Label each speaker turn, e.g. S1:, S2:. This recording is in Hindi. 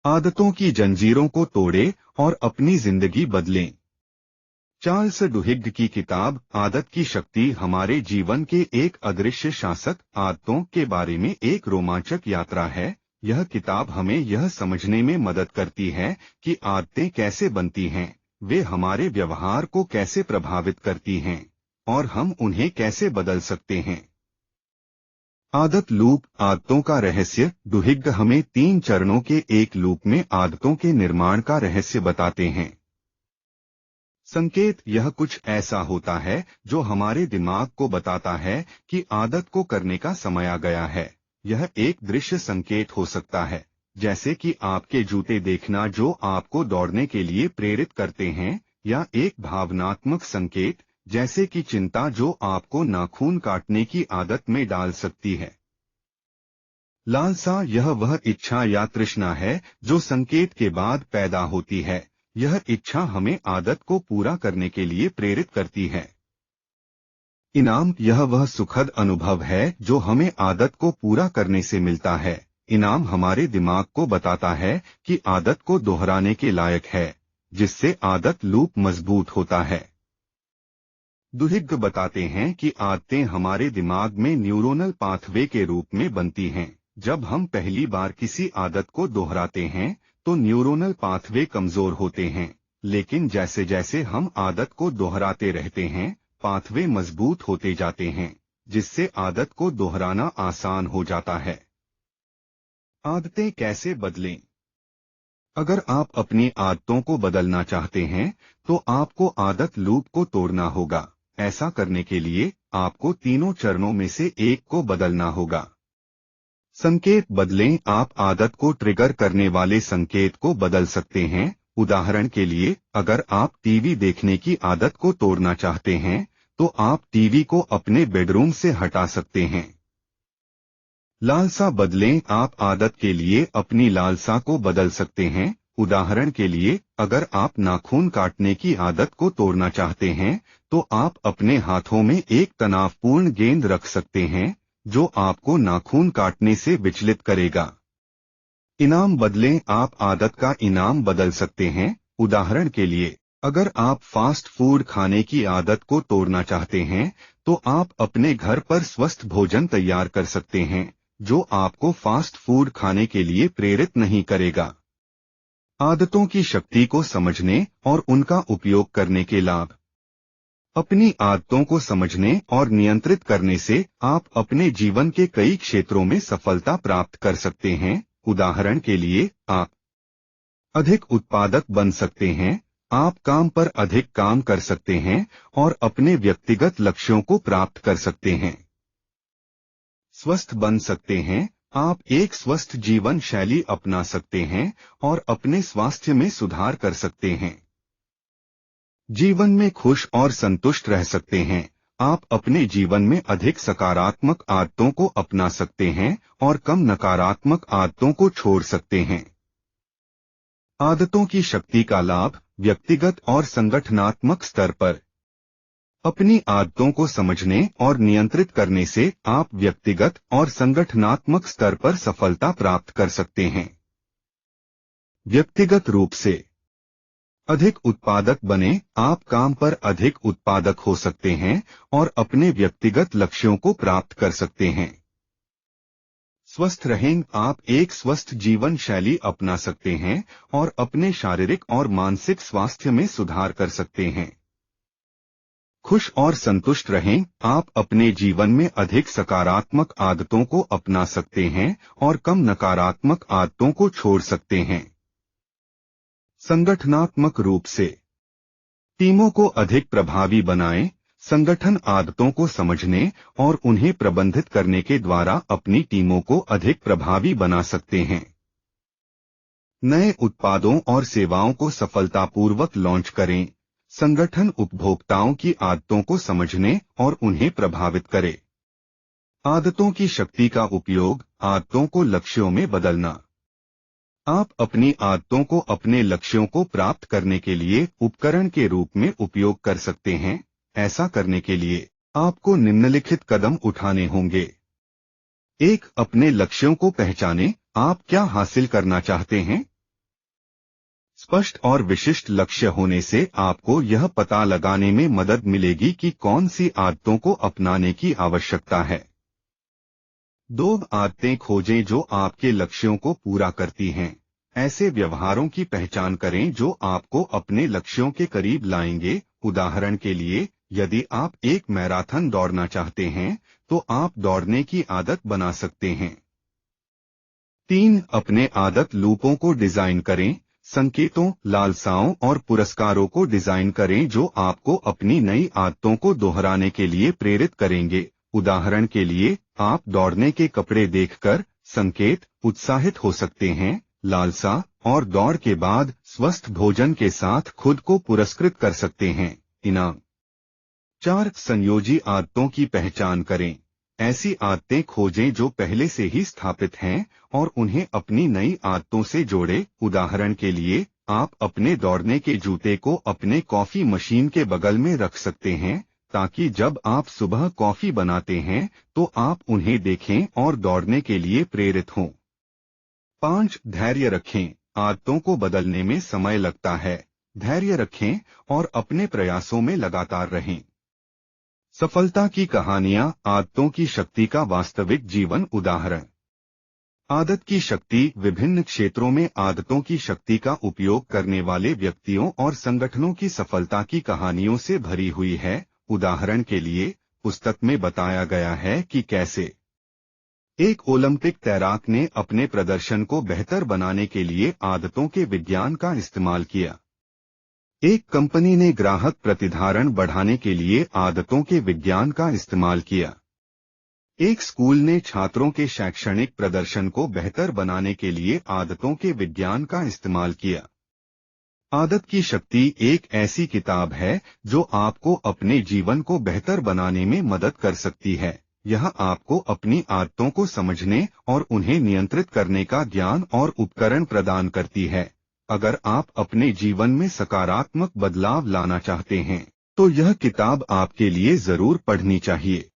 S1: आदतों की जंजीरों को तोड़े और अपनी जिंदगी बदलें। चार्ल्स डुहिग की किताब आदत की शक्ति हमारे जीवन के एक अदृश्य शासक आदतों के बारे में एक रोमांचक यात्रा है। यह किताब हमें यह समझने में मदद करती है कि आदतें कैसे बनती हैं, वे हमारे व्यवहार को कैसे प्रभावित करती हैं और हम उन्हें कैसे बदल सकते हैं। आदत लूप, आदतों का रहस्य। डुहिग हमें 3 चरणों के एक लूप में आदतों के निर्माण का रहस्य बताते हैं। संकेत, यह कुछ ऐसा होता है जो हमारे दिमाग को बताता है कि आदत को करने का समय आ गया है। यह एक दृश्य संकेत हो सकता है, जैसे कि आपके जूते देखना जो आपको दौड़ने के लिए प्रेरित करते हैं, या एक भावनात्मक संकेत जैसे कि चिंता जो आपको नाखून काटने की आदत में डाल सकती है। लालसा, यह वह इच्छा या तृष्णा है जो संकेत के बाद पैदा होती है। यह इच्छा हमें आदत को पूरा करने के लिए प्रेरित करती है। इनाम, यह वह सुखद अनुभव है जो हमें आदत को पूरा करने से मिलता है। इनाम हमारे दिमाग को बताता है कि आदत को दोहराने के लायक है, जिससे आदत लूप मजबूत होता है। डुहिग बताते हैं कि आदतें हमारे दिमाग में न्यूरोनल पाथवे के रूप में बनती हैं। जब हम पहली बार किसी आदत को दोहराते हैं तो न्यूरोनल पाथवे कमजोर होते हैं, लेकिन जैसे जैसे हम आदत को दोहराते रहते हैं, पाथवे मजबूत होते जाते हैं, जिससे आदत को दोहराना आसान हो जाता है। आदतें कैसे बदलें? अगर आप अपनी आदतों को बदलना चाहते हैं तो आपको आदत लूप को तोड़ना होगा। ऐसा करने के लिए आपको तीनों चरणों में से एक को बदलना होगा। संकेत बदलें, आप आदत को ट्रिगर करने वाले संकेत को बदल सकते हैं। उदाहरण के लिए, अगर आप टीवी देखने की आदत को तोड़ना चाहते हैं तो आप टीवी को अपने बेडरूम से हटा सकते हैं। लालसा बदलें, आप आदत के लिए अपनी लालसा को बदल सकते हैं। उदाहरण के लिए, अगर आप नाखून काटने की आदत को तोड़ना चाहते हैं तो आप अपने हाथों में एक तनावपूर्ण गेंद रख सकते हैं जो आपको नाखून काटने से विचलित करेगा। इनाम बदलें, आप आदत का इनाम बदल सकते हैं। उदाहरण के लिए, अगर आप फास्ट फूड खाने की आदत को तोड़ना चाहते हैं तो आप अपने घर पर स्वस्थ भोजन तैयार कर सकते हैं जो आपको फास्ट फूड खाने के लिए प्रेरित नहीं करेगा। आदतों की शक्ति को समझने और उनका उपयोग करने के लाभ। अपनी आदतों को समझने और नियंत्रित करने से आप अपने जीवन के कई क्षेत्रों में सफलता प्राप्त कर सकते हैं। उदाहरण के लिए, आप अधिक उत्पादक बन सकते हैं, आप काम पर अधिक काम कर सकते हैं और अपने व्यक्तिगत लक्ष्यों को प्राप्त कर सकते हैं। स्वस्थ बन सकते हैं, आप एक स्वस्थ जीवन शैली अपना सकते हैं और अपने स्वास्थ्य में सुधार कर सकते हैं। जीवन में खुश और संतुष्ट रह सकते हैं, आप अपने जीवन में अधिक सकारात्मक आदतों को अपना सकते हैं और कम नकारात्मक आदतों को छोड़ सकते हैं। आदतों की शक्ति का लाभ, व्यक्तिगत और संगठनात्मक स्तर पर। अपनी आदतों को समझने और नियंत्रित करने से आप व्यक्तिगत और संगठनात्मक स्तर पर सफलता प्राप्त कर सकते हैं। व्यक्तिगत रूप से अधिक उत्पादक बने, आप काम पर अधिक उत्पादक हो सकते हैं और अपने व्यक्तिगत लक्ष्यों को प्राप्त कर सकते हैं। स्वस्थ रहें, आप एक स्वस्थ जीवन शैली अपना सकते हैं और अपने शारीरिक और मानसिक स्वास्थ्य में सुधार कर सकते हैं। खुश और संतुष्ट रहें, आप अपने जीवन में अधिक सकारात्मक आदतों को अपना सकते हैं और कम नकारात्मक आदतों को छोड़ सकते हैं। संगठनात्मक रूप से टीमों को अधिक प्रभावी बनाएं, संगठन आदतों को समझने और उन्हें प्रबंधित करने के द्वारा अपनी टीमों को अधिक प्रभावी बना सकते हैं। नए उत्पादों और सेवाओं को सफलतापूर्वक लॉन्च करें, संगठन उपभोक्ताओं की आदतों को समझने और उन्हें प्रभावित करे। आदतों की शक्ति का उपयोग, आदतों को लक्ष्यों में बदलना। आप अपनी आदतों को अपने लक्ष्यों को प्राप्त करने के लिए उपकरण के रूप में उपयोग कर सकते हैं। ऐसा करने के लिए आपको निम्नलिखित कदम उठाने होंगे। 1. अपने लक्ष्यों को पहचानें, आप क्या हासिल करना चाहते हैं। स्पष्ट और विशिष्ट लक्ष्य होने से आपको यह पता लगाने में मदद मिलेगी कि कौन सी आदतों को अपनाने की आवश्यकता है। 2 आदतें खोजें जो आपके लक्ष्यों को पूरा करती हैं। ऐसे व्यवहारों की पहचान करें जो आपको अपने लक्ष्यों के करीब लाएंगे। उदाहरण के लिए, यदि आप एक मैराथन दौड़ना चाहते हैं, तो आप दौड़ने की आदत बना सकते हैं। 3 अपने आदत लूपों को डिजाइन करें। संकेतों, लालसाओं और पुरस्कारों को डिजाइन करें जो आपको अपनी नई आदतों को दोहराने के लिए प्रेरित करेंगे। उदाहरण के लिए, आप दौड़ने के कपड़े देखकर संकेत, उत्साहित हो सकते हैं, लालसा, और दौड़ के बाद स्वस्थ भोजन के साथ खुद को पुरस्कृत कर सकते हैं, इनाम। 4 संयोजी आदतों की पहचान करें। ऐसी आदतें खोजें जो पहले से ही स्थापित हैं और उन्हें अपनी नई आदतों से जोड़ें। उदाहरण के लिए, आप अपने दौड़ने के जूते को अपने कॉफी मशीन के बगल में रख सकते हैं, ताकि जब आप सुबह कॉफी बनाते हैं तो आप उन्हें देखें और दौड़ने के लिए प्रेरित हों। 5 धैर्य रखें। आदतों को बदलने में समय लगता है। धैर्य रखें और अपने प्रयासों में लगातार रहें। सफलता की कहानियां, आदतों की शक्ति का वास्तविक जीवन उदाहरण। आदत की शक्ति विभिन्न क्षेत्रों में आदतों की शक्ति का उपयोग करने वाले व्यक्तियों और संगठनों की सफलता की कहानियों से भरी हुई है। उदाहरण के लिए, पुस्तक में बताया गया है कि कैसे एक ओलंपिक तैराक ने अपने प्रदर्शन को बेहतर बनाने के लिए आदतों के विज्ञान का इस्तेमाल किया। एक कंपनी ने ग्राहक प्रतिधारण बढ़ाने के लिए आदतों के विज्ञान का इस्तेमाल किया। एक स्कूल ने छात्रों के शैक्षणिक प्रदर्शन को बेहतर बनाने के लिए आदतों के विज्ञान का इस्तेमाल किया। आदत की शक्ति एक ऐसी किताब है जो आपको अपने जीवन को बेहतर बनाने में मदद कर सकती है। यह आपको अपनी आदतों को समझने और उन्हें नियंत्रित करने का ज्ञान और उपकरण प्रदान करती है। अगर आप अपने जीवन में सकारात्मक बदलाव लाना चाहते हैं, तो यह किताब आपके लिए जरूर पढ़नी चाहिए।